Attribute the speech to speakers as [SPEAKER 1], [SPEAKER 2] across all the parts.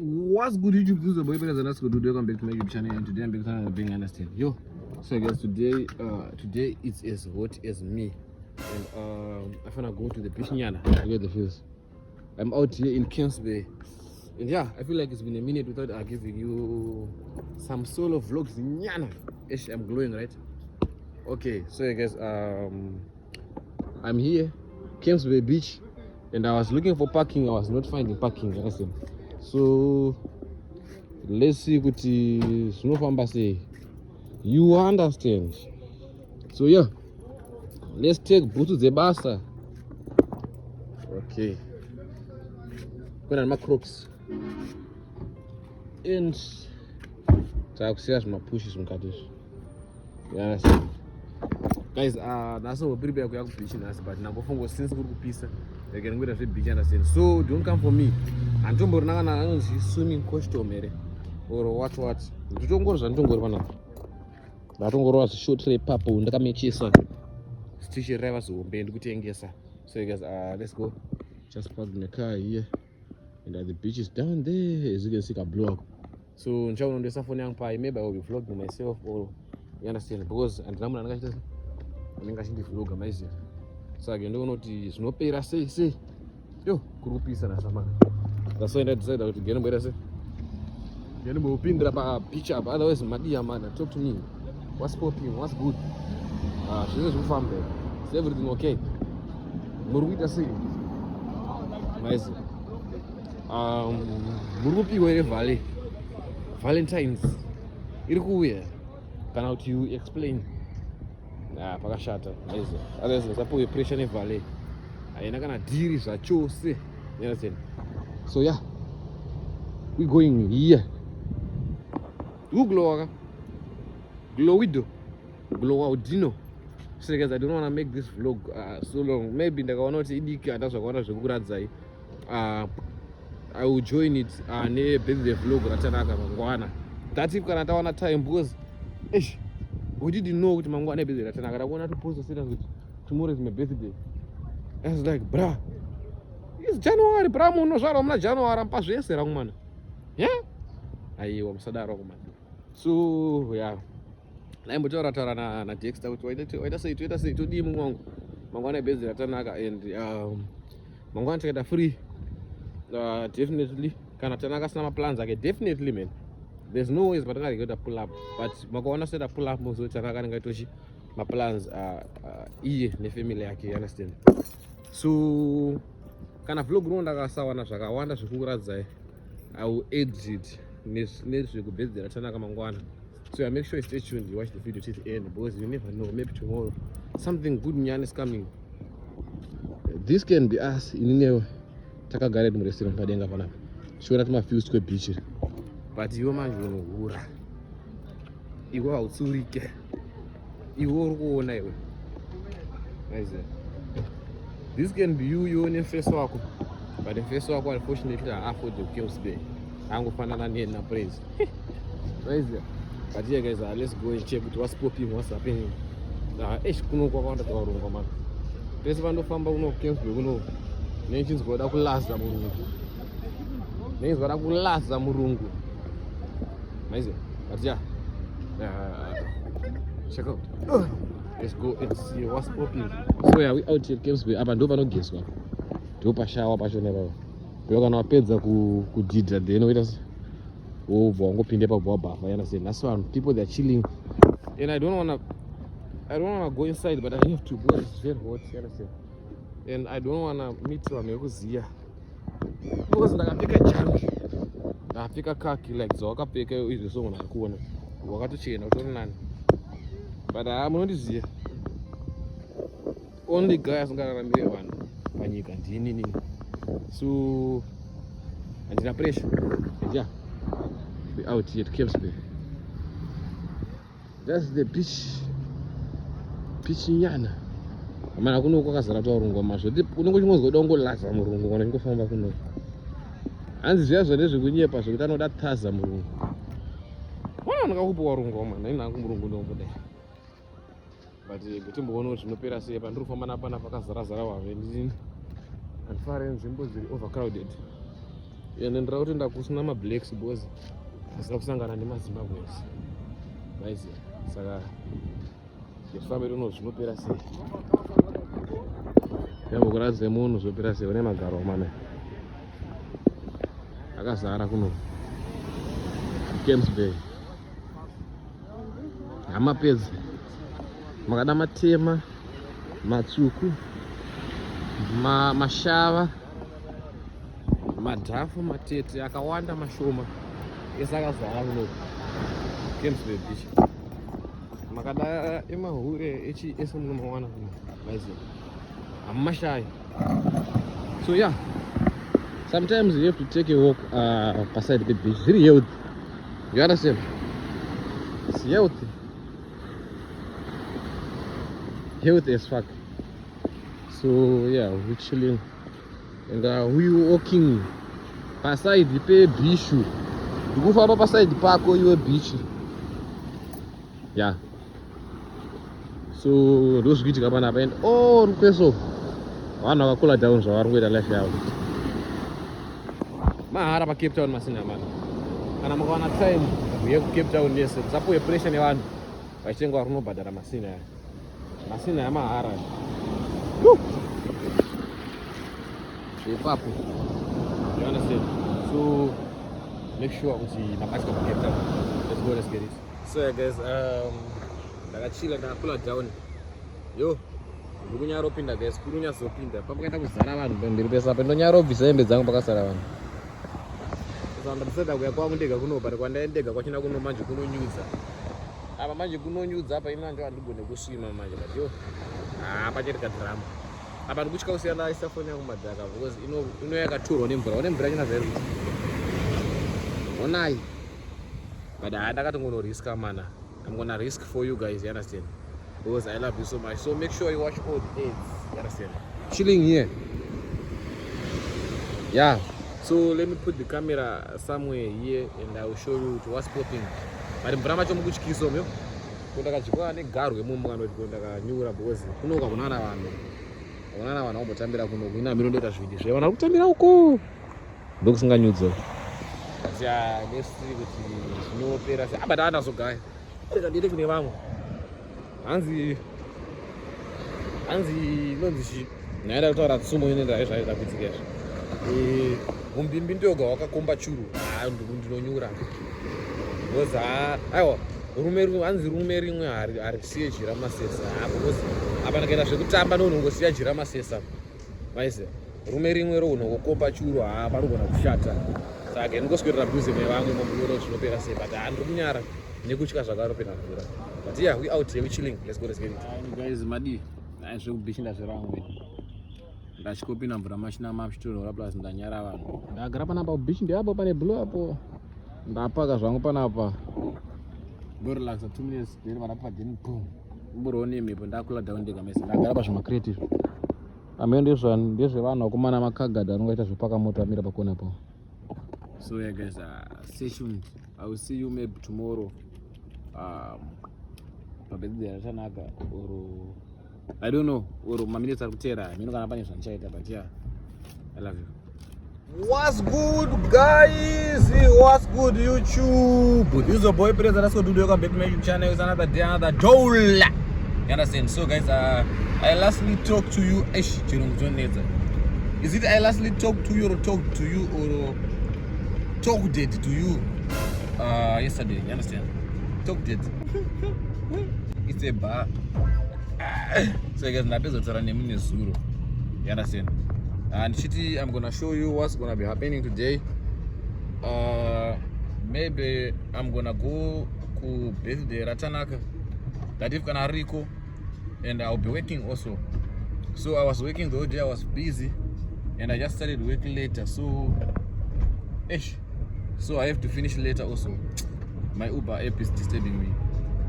[SPEAKER 1] What's good YouTube? This is the boy Beres and let's go to welcome back to my YouTube channel, and today I'm back being understand. Yo, so guys, today it's as hot as me, and I finna go to the beach nyana. Look at the views. I'm out here in Camps Bay, and yeah, I feel like it's been a minute without giving you some solo vlogs nyana. Ish, I'm glowing, right? Okay, so guys, I'm here, Camps Bay Beach, and I was looking for parking. I was not finding parking. Listen. So let's see kuti zvinofamba sei. You understand? So yeah, let's take boots dzebasa. Okay, kuna macrocs and takusiya zvimapushes mukati. You understand? Guys, naso prepare kuya ku beach nasi, but nambofunga since kuri kupisa ndege ngoita zve beach, understand? So don't come for me. Antomborina kana anonzi swimming costume here or what nditongoro zvanditongori panapa ndatongorova short ipapo ndakamechesa stichireva zihombe ndikutengesa. So guys, let's go. Just park the car here and the beach is down there, as you can see a block. So ndichaunondesa phone yangu pai, maybe I will be vlogging myself, or you understand, because andinamuna anenge achindivloga maiziva. Saka ndoona kuti zvinopera sei yo kuri kupisa nasamana. That's why I decided to get him better. Get him open the beach up. Otherwise, Madia man, talk to me. What's popping? What's good? She's a farm there. Is everything okay? Muruita say. Nice. Murupi where Valley. Valentine's. Irkuwe. Can out you explain? Pakashata. Nice. Otherwise, I suppose you pressure in Valley. I'm not gonna deal with that. You understand? So yeah, we're going here. Who glow widow, glow out dino. So guys, I don't want to make this vlog so long. Maybe the one not idika that's what I should I will join it and build the vlog ratanaka mangwana. That's if kana tawana time because we didn't know what mangwana busy ratanaka. I wanted to post a status with tomorrow is my birthday. I was like, bruh, it's January, bruh, no zaro mna January ampa zvese rangu mana. Yeah? Aiwa msadaro man. So yeah. Laimbo taura na Dexter kuti waita sei todi mungu wangu. Mangwana busy ratanaka, and mangwana takaita free. Definitely kana tanaka sina plans ake, definitely man. There's no ways but I got to pull up, but mangwana said pull up muzo tanaka ngaitoshi my plans iye ne family yake, you understand? So kana vlog ronda kasawana zvakawanda zvekuratidza, I will edit nezvekubhedzera tanaka mangwana. So make sure you stay tuned, you watch the video till the end, because you never know, maybe tomorrow something good nyana is coming. This can be us in takagara mu restaurant padenga pana shona tuma feels to beach, but you manje unohura iwe hautsurike iwe uri kuona iwe. This can be you own face wako, but the face wako unfortunately I afford the Camps Bay. Angofanana na praise. But yeah guys, let's go and check what's popping, what's happening. Kuno kwa kwanda twarunga man. Pese vandofamba kuno Camps Bay kuno nechinzwa kulaza murungu. Nechinzwa kulaza murungu. Amazing. But yeah, check out. Let's go and see what's popping. So yeah, we out here Camps Bay. Apa ndo panogeswa. Ndo pashawa pachona baba. Pelo kana wapedza kudhidha then oita wangopinde pabwabafa, you understand? That's why people they're chilling. And I don't wanna go inside, but I have to because it's very hot, you understand? And I don't wanna meet vanhu vekuziya. Because ndakapfeka jump. Ndakapfeka khaki like zvawakapfeka izvo so munhu akuona. Wakatochena utori nani. But munondiziya. Only guy asingararambire vanhu panyika ndini nini. So andina pressure. And yeah, we out here at Camps Bay. That's the beach nyana. Mana kuno kwakazara twarungwa mazvo. Unongo chingozwa dongo laza murungu kana ngofamba kuno. Hanzi zviya nezvekunyepa zvokuti anoda taza murungu. Wana ndakakupa warungwa mana ina kumurungu ndomboda. But kutimboona kuti zvinopera sei pandiri kufamba napana pakazara wave ndini. And far nzvimbo ziri overcrowded. ende ndira kuti ndakusina mablacks boys asina kusangana nemazimbabwes maiziya saka zvifambiro uno zvinopera sei yambokuradze munhu zvopera sei une magaro mana akazara kuno Gamesbay hamapedzi makada matema matsvuku mashava madhafu matete akawanda mashoma ese akazara kuno Gamesbay beach makada emahure ese munomawana kuno maiziya hamumashayi so yeah, sometimes you have to take a walk beside the beach. Very healthy. You understand? It's healthy. Healthy as fuck. So yeah, we're chilling and we walking beside the beach. You go far beside the park or you a beach. Yeah. So those beach come up and oh, look so. One of cool down so I'm going to left out. Mahara pa Cape Town masina mani. Kana makawana time uye ku Cape Town yese. Zapo ye pressure nevanhu. Vachitenga vari kunobhadhara masina ya. Masina ya mahara. Zvepapo. You understand? So make sure kuti mabasika pa Cape Town. Let's go, let's get it. So yeah, guys, ndakachila ndakula down. Yo. Ndikunyaropinda guys, kurunyazopinda. Pamakaita kuzara vanhu pamberi pesa pendonyarobvisa hembe dzangu pakasara vanhu. Ndisada kuya kwangu ndega kuno but kwandaendega kwachina kuno manje kunonyudza. Apa manje kunonyudza apa ina ndo andigone kusvima manje but yo apa chete kadrama. Apa ndikuchika kusiyana isafoni yangu madhaka because ino yakaturwa nemvura. One mvura china zvero. Onai. But ndakati ngono risk mana. I'm gonna risk for you guys, you understand? Because I love you so much. So make sure you watch all the ads, you understand? Chilling here. Yeah. So let me put the camera somewhere here and I will show you what's popping. But mvura macho mukuchikiso myo. Kundakachikwa negarwe mumwana kuti ndakanyura because kunoka kunana vanhu. Kunana vanhu vambotambira kuno kuina miro ndoita zvidi zvevana kutambira uko. Ndokusinganyudzo. Ya nesi kuti zvinopera sei. Aba ndazogaya. Ndikadire kune vamwe. Hanzi nonzi naenda kutaura tsumo inoenda zvaita kuitika. Mumbimbi ndoga wakakomba churu. Ndinonyura. Ngoza aiwa hanzi rume rimwe harisiye jira masesa. Apa ndakaenda zvekutamba nonongosiya jira masesa. Maise rume rimwe ronongokomba churu parogona kushata. Saka ndingoswedera bhuze nevamwe mumuro zvinopera sei but handikunyara nekutya zvakaropera mvura. But yeah, we out here, we chilling. Let's go, let's get it. Guys, madi. Zvekubichi ndazviramwe. Ndachikopinda mvura machina mapchitorora plus ndanyara vanhu. Ndagara panapa kubichi ndeapo pane blue apo. Ndapaka zvangu panapa. Ndorelaxa 2 minutes then vanapa then boom. Mburione mhepo ndakula down ndega mese. Ndagara pazvima creative. Amene ndezvevanhu vakomana makagada anongoita zvepaka moto amira pakona apo. So yeah guys, stay tuned. I will see you maybe tomorrow. Pabedzi rachanaka or I don't know or maminutes ari kutera mino kana pane zvanchaita but yeah, I love you. What's good guys? What's good YouTube? This is your boy Perez. Let's go do welcome back to my YouTube channel. It's another day, another doll. You understand? So guys, I lastly talked to you. Is it I lastly talked to you or talked to you or talked it to you yesterday? You understand? Talked it. It's a bar. So guys, napezotara nemi nezuro. You understand? And Chiti, I'm gonna show you what's gonna be happening today. Maybe I'm gonna go to birthday Ratanaka, Latif Kanariko, and I'll be working also. So I was working the whole day, I was busy, and I just started working later. So I have to finish later also. My Uber app is disturbing me.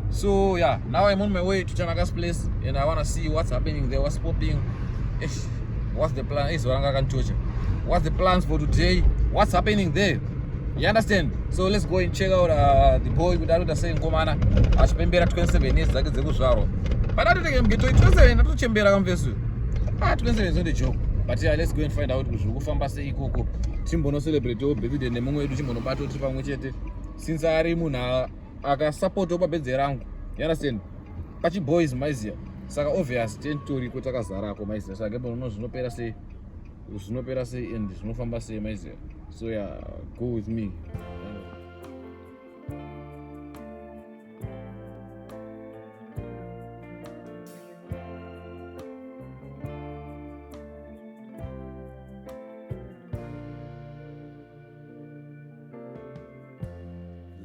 [SPEAKER 1] So yeah, now I'm on my way to Chanaka's place, and I wanna see what's happening there, what's popping. What's the plan? What's the plans for today? What's happening there? You understand? So let's go and check out the boy with that saying Komana. Ashpembera 27 years like the Gusaro. But I don't think I'm getting 27 to Chembera. 27 is not a joke.
[SPEAKER 2] but yeah, let's go and find out kuti kufamba sei ikoko timbono celebrate birthday nemumwe wedu timbonobata tiri pamwe chete since ari munhu akasupport pa birthday rangu you understand pachiboys maiziya saka obvious tentoriko takazarako maiziya saka bono zvinopera sei and zvinofamba sei maiziya so yeah go with me.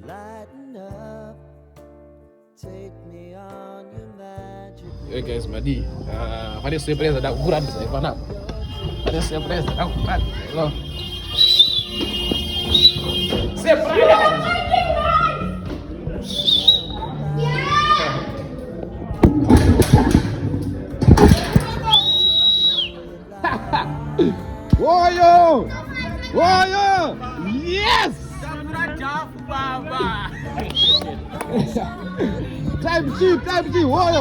[SPEAKER 3] Lighten up, take me on your magic.
[SPEAKER 1] Hey guys, Madi, pada surprise ada ukuran saya mana? Pada surprise ada ukuran. Hello. Surprise! Woyo! Woyo! Yes! Time G, woyo.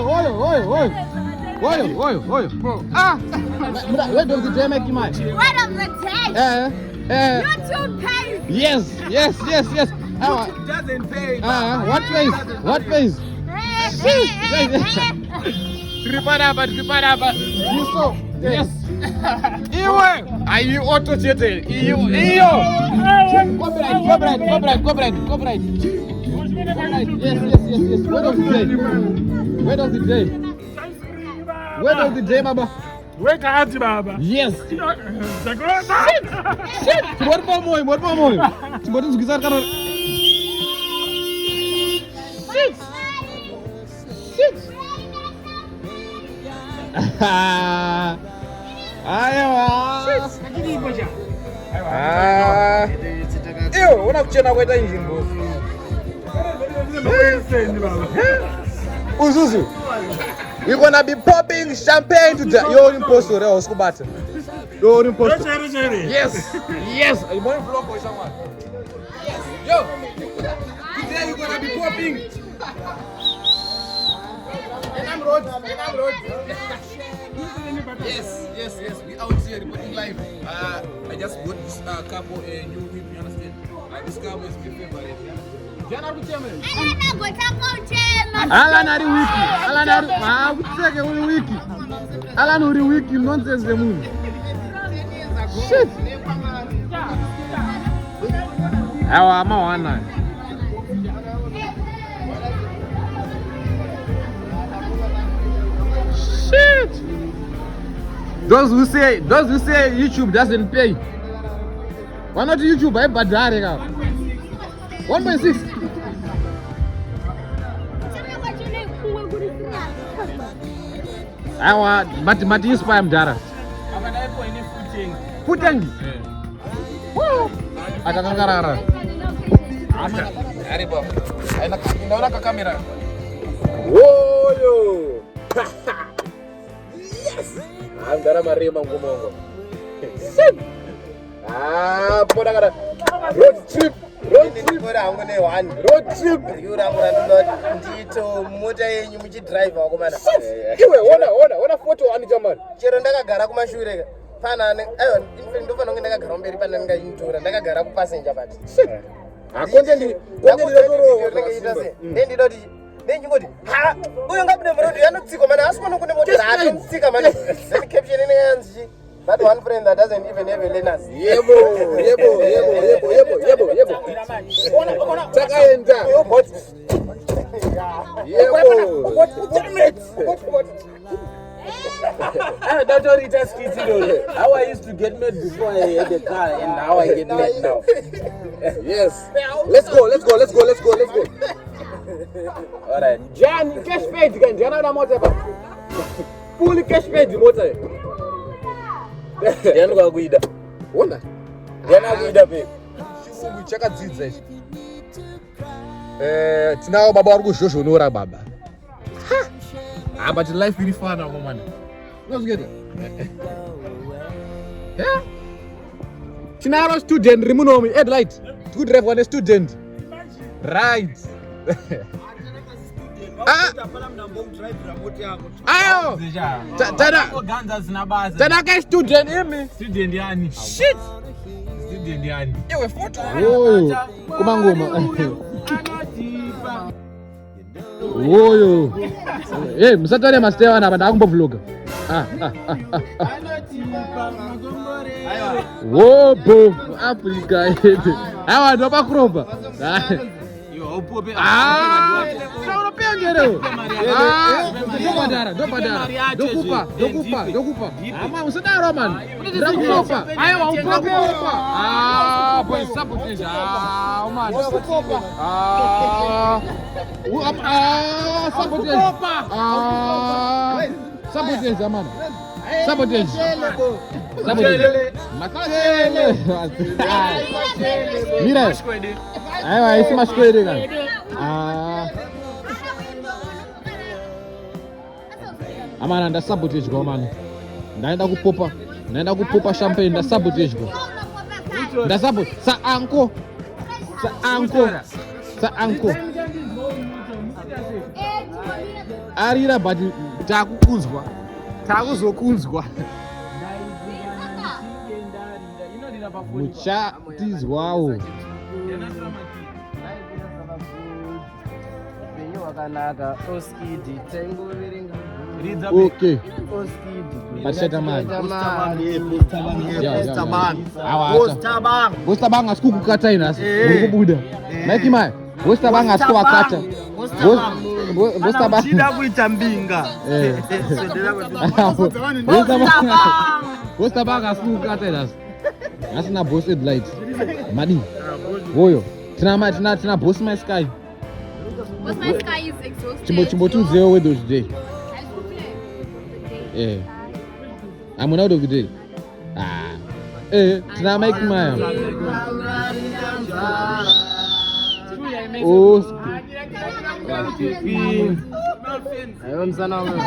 [SPEAKER 1] Ah! Where does the day make you mad?
[SPEAKER 4] Word of the day. YouTube pays.
[SPEAKER 1] Yes.
[SPEAKER 2] YouTube doesn't pay.
[SPEAKER 1] What pays? Tripada. Yes. Iwe. Ayi auto chete. Iyo. Copyright. Yes. Word of the day, Baba.
[SPEAKER 5] Wake up, Baba.
[SPEAKER 1] Yes. Shit. What more? What is bizarre karo? Shit. Ayo.
[SPEAKER 2] Eyo, unakuchena kwaita engine boss. Uzuzu. You're gonna be popping champagne today. You're impostor, usikubata. You're impostor. Yes. You want to vlog for someone? Yes. Yo. Today you're gonna be popping. Enam road. Yes. We out here reporting live. I just bought this couple new whip. You understand? This car was my favorite. Jana kuchema.
[SPEAKER 1] Alan ari wiki. Kutseke uri wiki. Alan uri wiki nonsense munhu. Shit. Awa amawana. Shit. Those who say YouTube doesn't pay. Why not YouTube? I badare ka. 1.6. Awa mati inspire mdara. Futengi. Woo. Akakangarara.
[SPEAKER 2] Aribo. Naona kwa kamera. Woyo. Yes. Andara marema ngumongo. Poda kada. Road trip. Bora hangu ne one. Road trip. Yura ngura ndito mota yenyu muchidrive wako mana. Iwe ona photo ani jamani. Chero ndakagara kumashure. Pana ayo ndofana kunge ndakagara mberi pana ndingaintora ndakagara ku passenger but. Content ndotoro ndidoti ndingoti ha uyo ngabude mrodo yanotsika mana asifana kune moto raanotsika mana then caption inenzi that one friend that doesn't even have a learners. Yebo. Ona takaenda. What? That's all it has kids in. How I used to get made before I had a car and how I get made now. Yes. Let's go. All right. Jan, cash paid again. Jan na motor ba. Full cash paid motor. Jan kwa kuida. Ona. Jan akuida pe. Shubu chakadzidza ichi. Tinao baba vari kuzhozhonora baba. But life really fun now, man. Let's get it. Yeah. Tinaro student remove headlight. Good drive one student. Right.
[SPEAKER 1] Ayo. Tana kai student imi.
[SPEAKER 5] Student yani.
[SPEAKER 1] Shit.
[SPEAKER 5] Student yani.
[SPEAKER 1] Ewe photo. Oh. Kumangoma. Oyo. Msatore mastewa na banda kumbo vlog. Wo bo Africa. Awa ndo bakroba.
[SPEAKER 5] Yo pope.
[SPEAKER 1] Sauro pengero. Dokupa. Ama usadaro man. Dokupa. Ayo upope. Boy sabotage. Man. Dokupa. Sabotage man. Sabotage. Makale. Mira. Ayo isi maskwede kan. Amana nda sabotage go man. Naenda kupopa champagne nda sabotage go. Nda sabotage sa anko. Arira badi takuzokunzwa. Muchatizwawo. Okay. Basheta man. Bosta bang asikukukata ina. Ukubuda. Mike man. Bosta bang asikukakata. Bosta bang
[SPEAKER 2] shida kuita mbinga.
[SPEAKER 1] Bosta bang asikukukata ina. Asina boss light. Madi. Woyo. Tina boss my sky.
[SPEAKER 4] Boss my sky is exhausted.
[SPEAKER 1] Chimbo 2-0 with those today. Yeah. I'm out of the day. Tina make my. Oh.
[SPEAKER 2] Ayo msana wewe.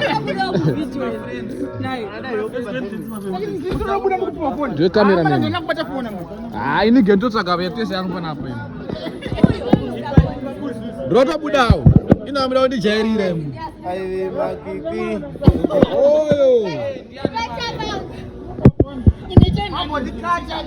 [SPEAKER 1] Ndio kamera nani? Ini gento tsaka pese yangu pana hapo. Roto budao. Ina mira ndi jairire.
[SPEAKER 2] Aiwe makiki.
[SPEAKER 1] Oyo.
[SPEAKER 2] Hapo dikacha.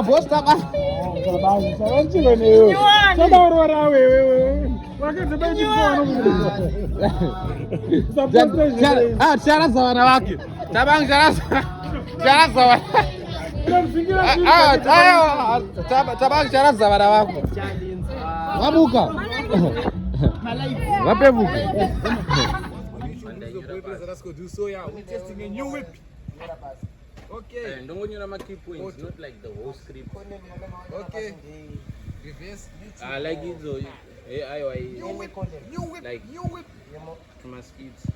[SPEAKER 1] Bosta ka. Chara sawana wake. Tabang chara sawana. Tabang chara sawana wako. Wabuka. Wapebuka.
[SPEAKER 2] Let's go do so. Yeah, we're testing a new whip. Okay.
[SPEAKER 5] Don't want you to make key points, not like the whole script.
[SPEAKER 2] Okay. Reverse.
[SPEAKER 5] I like it though.
[SPEAKER 2] New whip.
[SPEAKER 5] Like
[SPEAKER 2] new whip.
[SPEAKER 5] my skits.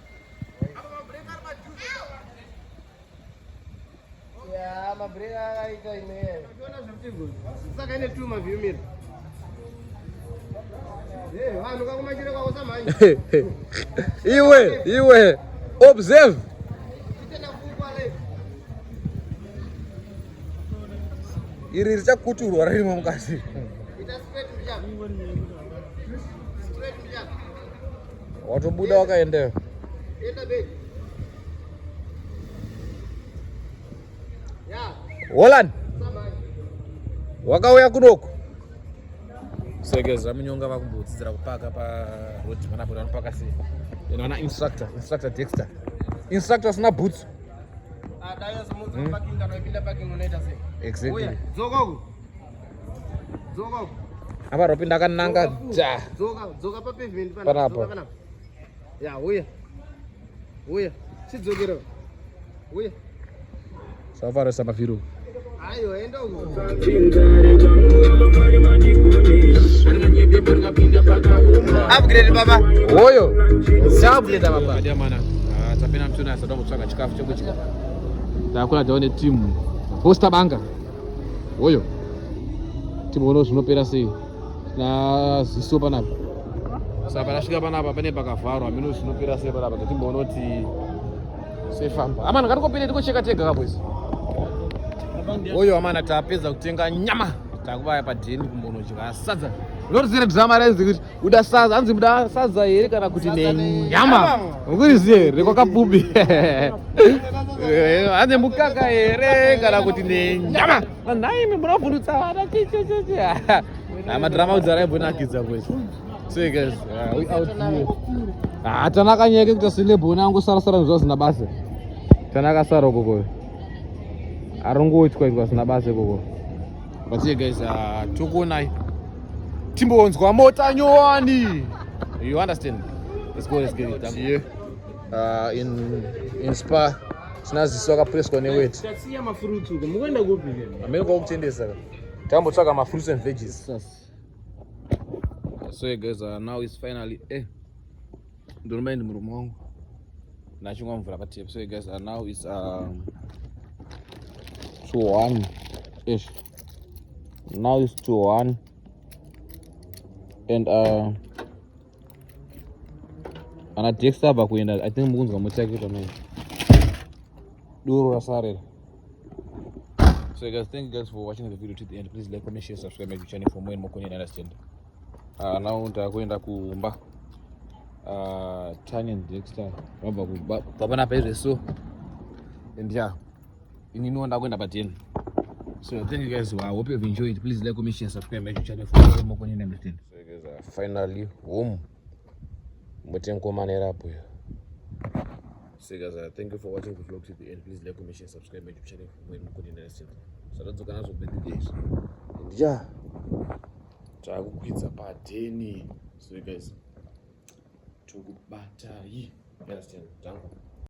[SPEAKER 2] Yeah, my brother is a man. Sasa kaende tu maviumira. Wanuka kumachira kwa samani.
[SPEAKER 1] Iwe. Observe. Iri richakuturwa rarimo mukati.
[SPEAKER 2] Ita straight mjaka. Straight mjaka.
[SPEAKER 1] Watobuda wakaendewa.
[SPEAKER 2] Enda begi. Ya.
[SPEAKER 1] Holland.
[SPEAKER 2] Samani.
[SPEAKER 1] Wakauya kudoko. Segeza munyonga vakumbodzidzira kupaka pa road panapo vanopaka sei. Inoona instructor Dexter. Instructor sina boots.
[SPEAKER 2] Dayo semuzi parking kana ipinda parking unaita sei.
[SPEAKER 1] Exactly.
[SPEAKER 2] Zoko.
[SPEAKER 1] Apa ropinda kananga ja.
[SPEAKER 2] Zoka pa pavement
[SPEAKER 1] Panapo.
[SPEAKER 2] Ya, uya. Chidzokero. Uya.
[SPEAKER 1] Safari sama firu.
[SPEAKER 2] Ayo, enda uko. Upgrade baba.
[SPEAKER 1] Oyo. Upgrade baba. Ndio maana. Tapena mtuna sasa ndo kutsanga chikafu choko chika. Takula taone timu. posta banga oyo tibono zvinopera sei na ziso panapa saka parasvika panapa pane pakavharwa mino zvinopera sei panapa tibono kuti sefamba amana ngatikopinde tikocheka tega kabwezi oyo amana tapedza kutenga nyama takubaya padheni kumbonodya sadza unorizire dhirama rainzi kuti uda sadza hanzi muda sadza here kana kuti nenyama ukuriziye here kwakabubi hanzi mukaka here kana kuti nenyama naimi munovhundutsa vana madhirama udzara imbonakidza kwese so guys we out here tanaka nyeke kuti asilebhoni angosarasara nezva zina basa tanakasara ukoko arongoitwa zina basa ikoko but here guys tokuonai timbonzwa mota nyowani you understand let's get it here in Spa sinaziswa kapreswa neweti
[SPEAKER 5] tasiya mafruits uko mukwenda kupi
[SPEAKER 1] amene kwakutendesa tambotsvaka mafruits and veggies so guys now is finally ndonomba ndi murume wangu nachimwa mvura patepu so guys now is 2:01 ish now is 2:01 and ana Dexter bakuenda I think mukunzwa mutakita manje duro rasarela. So guys, thank you guys for watching the video to the end. Please like, comment, share, subscribe my channel for more and more content. Understand now ndakuenda kumba Tanya and Dexter baba na pese so and yeah inino ndakuenda pateni. So thank you guys. I hope you've enjoyed. Please like, comment, share, subscribe my channel for more and more content. Understand. So guys, finally home mutenkomanera hapo. So guys, thank you for watching the vlog to the end. Please like, comment, share, subscribe my YouTube channel for more content. Understand. So that's the kind of birthday days. And yeah, takukwidza padeni. So guys, tokubatai. Understand? Tango.